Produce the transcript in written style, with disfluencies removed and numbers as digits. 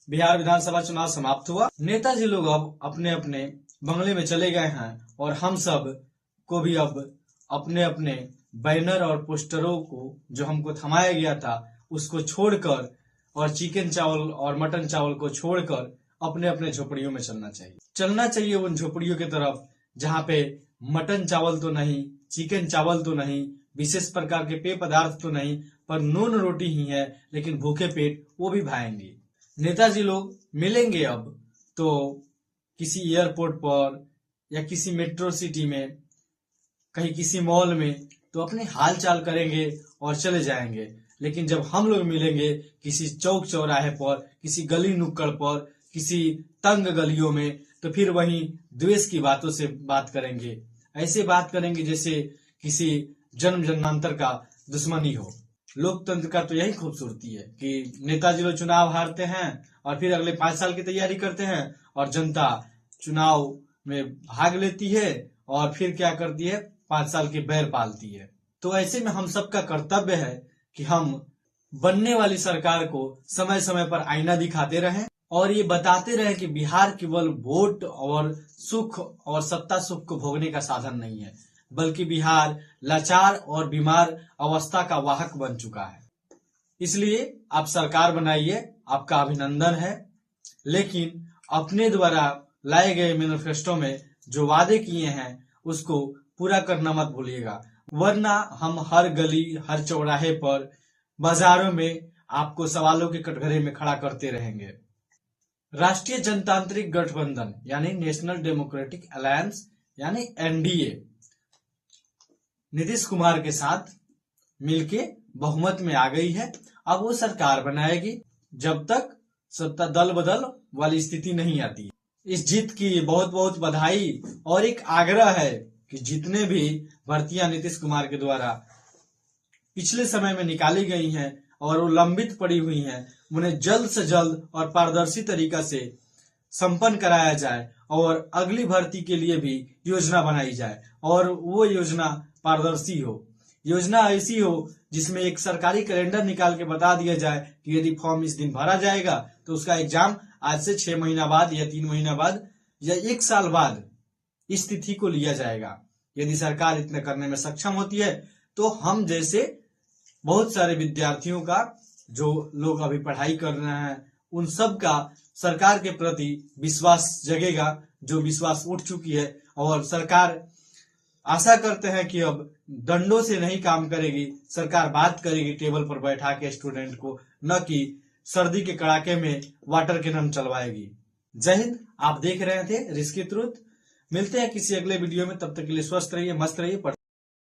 बिहार विधानसभा चुनाव समाप्त हुआ। नेताजी लोग अब अपने अपने बंगले में चले गए हैं और हम सब को भी अब अपने अपने बैनर और पोस्टरों को जो हमको थमाया गया था उसको छोड़कर और चिकन चावल और मटन चावल को छोड़कर अपने अपने झोपड़ियों में चलना चाहिए उन झोपड़ियों की तरफ जहाँ पे मटन चावल तो नहीं, चिकन चावल तो नहीं, विशेष प्रकार के पेय पदार्थ तो नहीं, पर नून रोटी ही है, लेकिन भूखे पेट वो भी भाएंगे। नेताजी लोग मिलेंगे अब तो किसी एयरपोर्ट पर या किसी मेट्रो सिटी में, कहीं किसी मॉल में, तो अपने हाल चाल करेंगे और चले जाएंगे। लेकिन जब हम लोग मिलेंगे किसी चौक चौराहे पर, किसी गली नुक्कड़ पर, किसी तंग गलियों में, तो फिर वहीं द्वेष की बातों से बात करेंगे। ऐसे बात करेंगे जैसे किसी जन्म जन्मांतर का दुश्मनी हो। लोकतंत्र का तो यही खूबसूरती है कि नेताजी लोग चुनाव हारते हैं और फिर अगले 5 साल की तैयारी करते हैं और जनता चुनाव में भाग लेती है और फिर क्या करती है, 5 साल की बैर पालती है। तो ऐसे में हम सबका कर्तव्य है कि हम बनने वाली सरकार को समय समय पर आईना दिखाते रहें और ये बताते रहें कि बिहार केवल वोट और सुख और सत्ता सुख को भोगने का साधन नहीं है, बल्कि बिहार लाचार और बीमार अवस्था का वाहक बन चुका है। इसलिए आप सरकार बनाइए, आपका अभिनंदन है, लेकिन अपने द्वारा लाए गए मैनिफेस्टो में जो वादे किए हैं उसको पूरा करना मत भूलिएगा, वरना हम हर गली, हर चौराहे पर, बाजारों में आपको सवालों के कटघरे में खड़ा करते रहेंगे। राष्ट्रीय जनतांत्रिक गठबंधन यानी नेशनल डेमोक्रेटिक अलायंस यानी एनडीए नीतीश कुमार के साथ मिलके बहुमत में आ गई है। अब वो सरकार बनाएगी जब तक सत्ता दल बदल वाली स्थिति नहीं आती। इस जीत की बहुत बहुत बधाई और एक आग्रह है कि जितने भी भर्तियां नीतीश कुमार के द्वारा पिछले समय में निकाली गई हैं और वो लंबित पड़ी हुई हैं, उन्हें जल्द से जल्द और पारदर्शी तरीका से संपन्न कराया जाए और अगली भर्ती के लिए भी योजना बनाई जाए और वो योजना पारदर्शी हो। योजना ऐसी हो जिसमें एक सरकारी कैलेंडर निकाल के बता दिया जाए कि यदि फॉर्म इस दिन भरा जाएगा तो उसका एग्जाम आज से 6 महीना बाद या 3 महीना बाद या 1 साल बाद इस तिथि को लिया जाएगा। यदि सरकार इतना करने में सक्षम होती है तो हम जैसे बहुत सारे विद्यार्थियों का, जो लोग अभी पढ़ाई कर रहे हैं, उन सब का सरकार के प्रति विश्वास जगेगा, जो विश्वास उठ चुकी है। और सरकार आशा करते हैं कि अब दंडों से नहीं काम करेगी, सरकार बात करेगी टेबल पर बैठा के स्टूडेंट को, न कि सर्दी के कड़ाके में वाटर कैनन चलवाएगी। जय हिंद। आप देख रहे थे रिस्की ट्रुथ। मिलते हैं किसी अगले वीडियो में, तब तक के लिए स्वस्थ रहिए, मस्त रहिए।